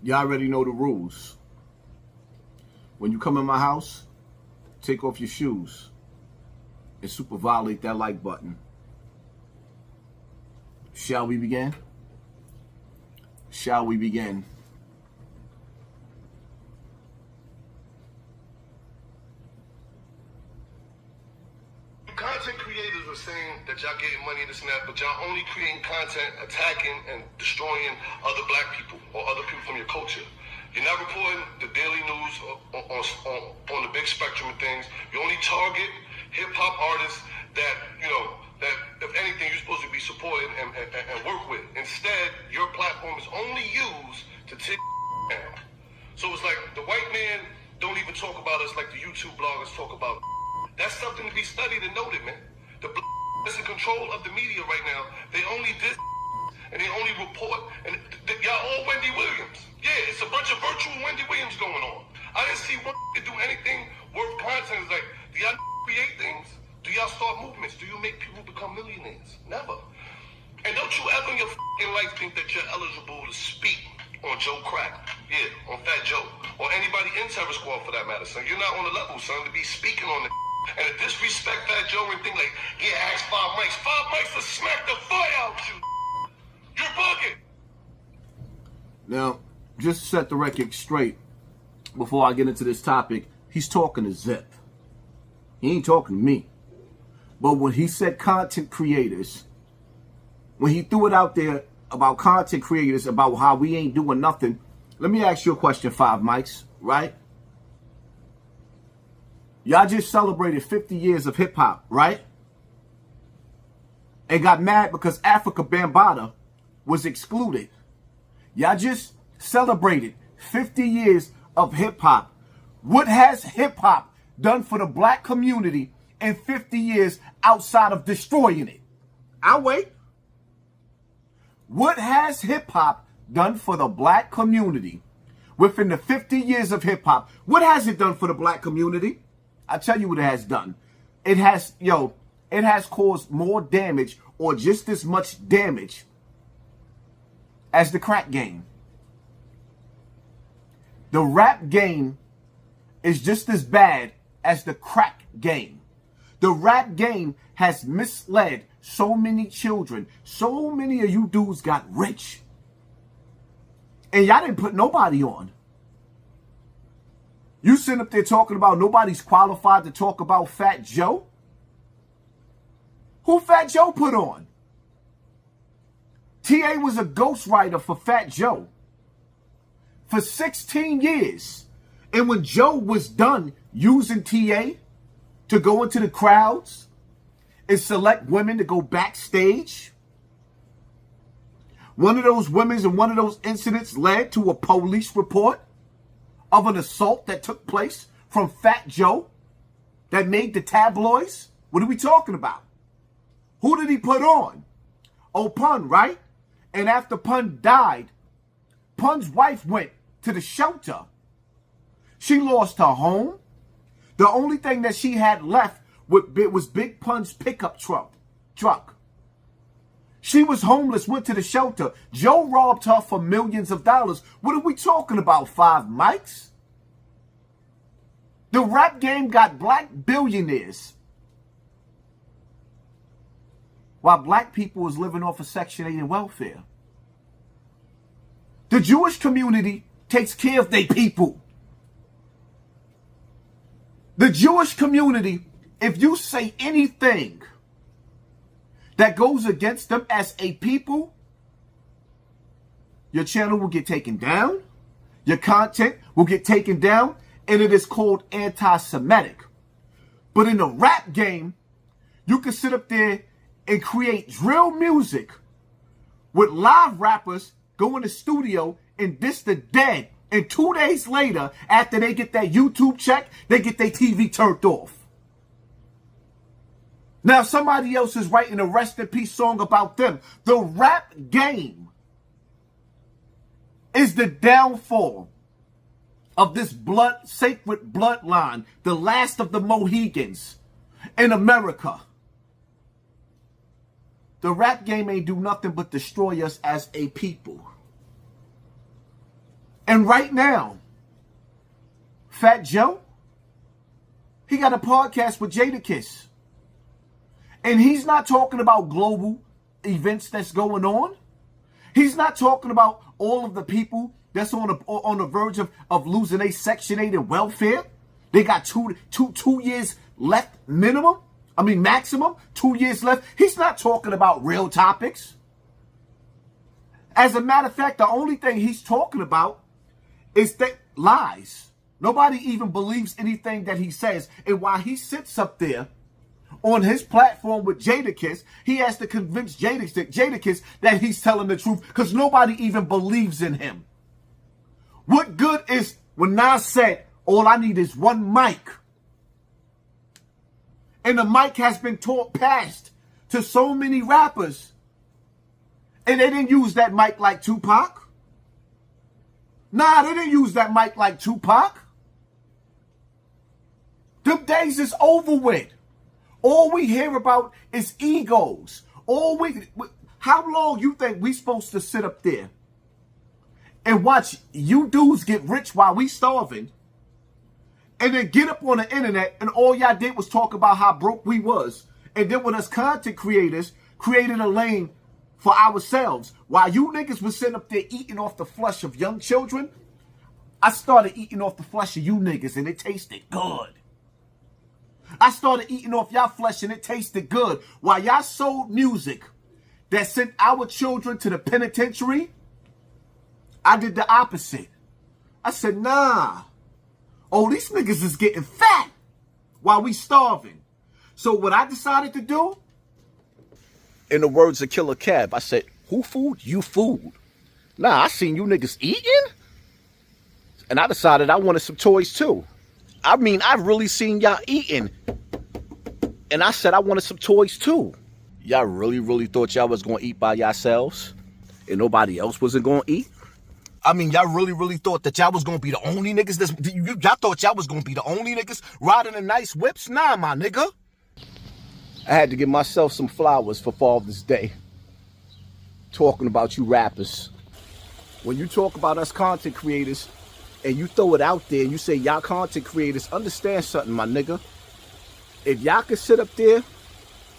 Y'all already know the rules. When you come in my house, take off your shoes and super violate that like button. Shall we begin? Shall we begin? Content creators were saying that y'all getting money and this and that, but y'all only creating content attacking and destroying other black people or other people from your culture. You're not reporting the daily news on the big spectrum of things. You only target hip-hop artists that, you know, that if anything, you're supposed to be supporting and work with. Instead, your platform is only used to take down. So it's like the white man don't even talk about us like the YouTube bloggers talk about. That's something to be studied and noted, man. The is in control of the media right now. They only did and they only report, and y'all all Wendy Williams. Yeah, it's a bunch of virtual Wendy Williams going on. I didn't see one to do anything worth content. It's like, do y'all create things? Do y'all start movements? Do you make people become millionaires? Never. And don't you ever in your life think that you're eligible to speak on Joe Crack, yeah, on Fat Joe, or anybody in Terror Squad for that matter, son. You're not on the level, son, to be speaking on the and to disrespect Fat Joe and think like, yeah, ask 5 mics. 5 mics to smack the fire out you. You're bugging. Now, just to set the record straight, before I get into this topic, he's talking to Zip. He ain't talking to me. But when he said content creators, when he threw it out there about content creators, about how we ain't doing nothing, let me ask you a question, 5 mics, right? Y'all just celebrated 50 years of hip-hop, right? And got mad because Africa Bambaataa was excluded. Y'all just celebrated 50 years of hip-hop. What has hip-hop done for the black community in 50 years outside of destroying it? I'll wait. What has hip-hop done for the black community within the 50 years of hip-hop? What has it done for the black community? I tell you what it has done. It has caused more damage or just as much damage as the crack game. The rap game is just as bad as the crack game. The rap game has misled so many children. So many of you dudes got rich. And y'all didn't put nobody on. You sitting up there talking about nobody's qualified to talk about Fat Joe? Who Fat Joe put on? T.A. was a ghostwriter for Fat Joe for 16 years. And when Joe was done using T.A. to go into the crowds and select women to go backstage, one of those women and one of those incidents led to a police report of an assault that took place from Fat Joe that made the tabloids. What are we talking about? Who did he put on? Oh, Pun, right? And after Pun died, Pun's wife went to the shelter. She lost her home. The only thing that she had left was Big Pun's pickup truck. She was homeless, went to the shelter. Joe robbed her for millions of dollars. What are we talking about, 5 mics? The rap game got black billionaires, while black people was living off of Section 8 and welfare. The Jewish community takes care of their people. The Jewish community, if you say anything that goes against them as a people, your channel will get taken down, your content will get taken down, and it is called anti-Semitic. But in the rap game, you can sit up there and create drill music with live rappers go in the studio and diss the dead. And 2 days later, after they get that YouTube check, they get their TV turned off. Now somebody else is writing a rest in peace song about them. The rap game is the downfall of this sacred bloodline, the last of the Mohegans in America. The rap game ain't do nothing but destroy us as a people. And right now, Fat Joe, he got a podcast with Jadakiss. And he's not talking about global events that's going on. He's not talking about all of the people that's on the verge of losing a Section 8 in welfare. They got two years left minimum. I mean maximum. 2 years left. He's not talking about real topics. As a matter of fact, the only thing he's talking about is that lies. Nobody even believes anything that he says. And while he sits up there on his platform with Jadakiss, he has to convince Jadakiss that he's telling the truth because nobody even believes in him. What good is when Nas said, all I need is one mic? And the mic has been passed to so many rappers. And they didn't use that mic like Tupac. Nah, they didn't use that mic like Tupac. Them days is over with. All we hear about is egos. How long you think we supposed to sit up there and watch you dudes get rich while we starving, and then get up on the internet and all y'all did was talk about how broke we was, and then when us content creators created a lane for ourselves while you niggas was sitting up there eating off the flesh of young children? I started eating off the flesh of you niggas and it tasted good. I started eating off y'all flesh and it tasted good. While y'all sold music that sent our children to the penitentiary, I did the opposite. I said, nah. Oh, these niggas is getting fat while we starving. So what I decided to do, in the words of Killer Cab, I said, who food? You food. Nah, I seen you niggas eating. And I decided I wanted some toys too. I mean, I've really seen y'all eating. And I said I wanted some toys too. Y'all really thought y'all was going to eat by yourselves and nobody else wasn't going to eat? I mean, y'all really thought that y'all was going to be the only niggas y'all thought y'all was going to be the only niggas riding the nice whips? Nah, my nigga. I had to give myself some flowers for Father's Day. Talking about you rappers. When you talk about us content creators, and you throw it out there and you say y'all content creators, understand something, my nigga. If y'all could sit up there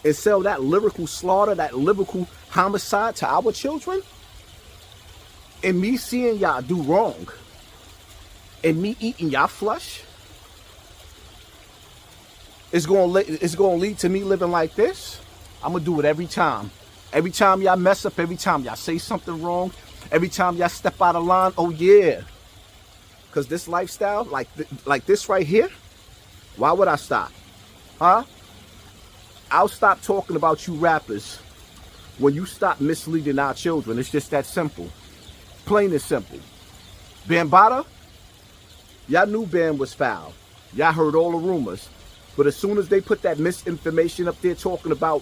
and sell that lyrical slaughter, that lyrical homicide to our children, and me seeing y'all do wrong, and me eating y'all flesh, it's gonna lead to me living like this. I'm gonna do it every time. Every time y'all mess up, every time y'all say something wrong, every time y'all step out of line, oh yeah. Because this lifestyle, like this right here, why would I stop? Huh? I'll stop talking about you rappers when you stop misleading our children. It's just that simple. Plain and simple. Bambaataa, y'all knew Bam was foul. Y'all heard all the rumors. But as soon as they put that misinformation up there talking about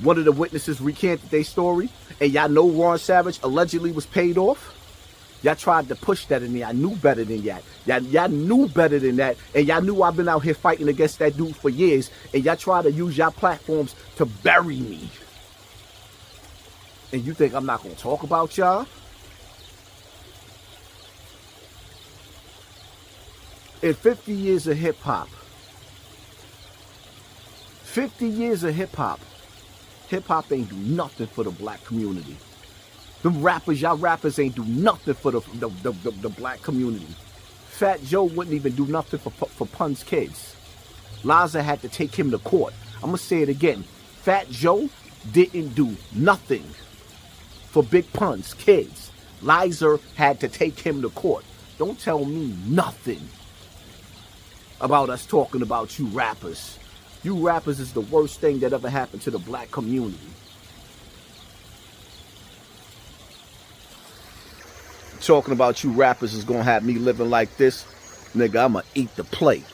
one of the witnesses recanted their story, and y'all know Ron Savage allegedly was paid off, y'all tried to push that in there. I knew better than that. Y'all knew better than that. And y'all knew I've been out here fighting against that dude for years. And y'all try to use y'all platforms to bury me. And you think I'm not going to talk about y'all? In 50 years of hip-hop, 50 years of hip-hop ain't do nothing for the black community. Them rappers, y'all rappers ain't do nothing for the black community. Fat Joe wouldn't even do nothing for Pun's kids. Liza had to take him to court. I'm going to say it again. Fat Joe didn't do nothing for Big Pun's kids. Liza had to take him to court. Don't tell me nothing about us talking about you rappers. You rappers is the worst thing that ever happened to the black community. Talking about you rappers is gonna have me living like this, nigga, I'ma eat the plate.